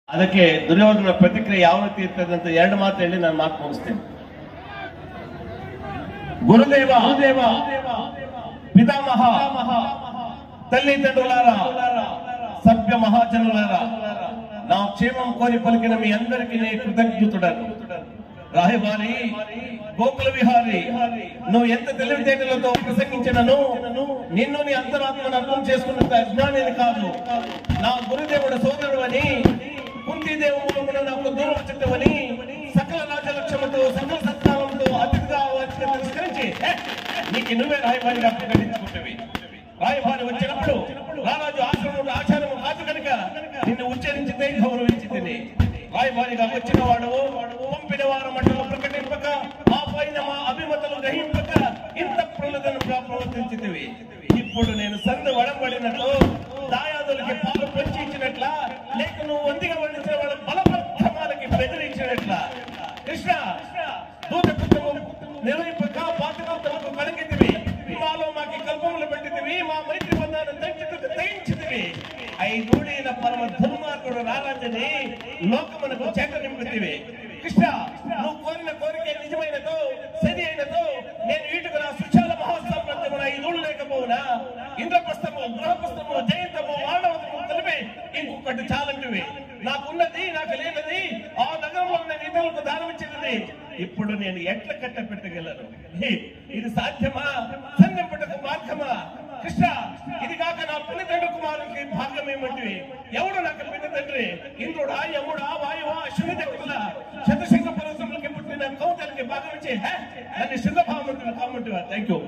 ಅದಕ್ಕೆ ದುರ್ಯೋಧನ ಪ್ರತಿಕ್ರಿಯೆ ಯಾವ ರೀತಿ ಇರ್ತದೆ ಅಂತ ಎರಡು ಮಾತು ಹೇಳಿ ನಾನು ಮಾತು ಮುಗಿಸ್ತೇನೆ. ಗುರುದೇವ పితామహ తల్లిదండ్రులారా సభ్య మహాజనులారా నా క్షేమం కోరి పలికిన మీ అందరికీ నేను కృతజ్ఞుతుడను. రాయబారి గోకుల విహారి నువ్వు ఎంత తెలివితేటలతో ప్రసంగించినను నిన్ను నీ అంతరాత్మను అర్థం చేసుకున్నంత అజ్ఞానిని కాదు. నా గురుదేవుడు సోదరుడు అని కుంతీదేవుడు నాకు దూరం చెట్టవని సకల రాజలక్ష్యముతో సకల సత్కారంతో అతిథిగా తిరస్కరించి నీకు నువ్వే రాయబారిగా ప్రకటించుకుంటవి. రాయబారి వచ్చినప్పుడు రారాజు ఆశ్రమంలో ఆచారము కాదు కనుక నిన్ను ఉచ్చరించితే గౌరవించితే రాయబారిగా వచ్చిన వాడు పంపిన వారు మంటలు ప్రకటింపక మా పైన మా అభిమతలు గ్రహింపక ఇంత ప్రలదనంగా ప్రవర్తించితివి. ఇప్పుడు నేను సందు వడంబడినట్లు దాయాదులకి పాలు పంచించినట్ల లేక నువ్వు వందిగా వండించిన వాళ్ళ బలప్రమాలకి బెదిరించినట్ల కృష్ణ దూత కుటుంబం నిర్వహింపక పాతకు కలగితివి. మాలో మాకి కల్పములు పెట్టితివి. మా మైత్రి బంధాన్ని తగ్గించితివి. ఐదూడిన పరమ దుర్మార్గుడు రారాజని లోకమునకు చేత నింపుతివి. కృష్ణ నువ్వు కోరిన కోరిక నిజమైనదో సరి అయినదో నేను వీటికి నా సుశాల మహోత్సవం ఐదూళ్ళు లేకపోవునా ఇంద్రప్రస్థము గృహప్రస్థము జయంతము మానవతము కలిపి ఇంకొకటి చాలంటివి. నాకున్నది నాకు లేనది ఆ నగరంలో నేను ఇతరులకు దానమిచ్చినది ఇప్పుడు నేను ఎట్ల కట్ట పెట్టగలను? ఇది సాధ్యమా? సంధింపటకు మార్గమా? కృష్ణ ఇది కాక నా పిన్ని తండ్రి కుమారునికి భాగం ఏమంటివి? ఎవడు నాకు పిన్ని తండ్రి? ఇంద్రుడా, యముడా, వాయువా, శునిదేవతల శతశంఖ పర్వతములకి పుట్టిన కౌతలకి భాగం ఇచ్చి నన్ను శుద్ధభావంతులు కామంటివా? Thank you.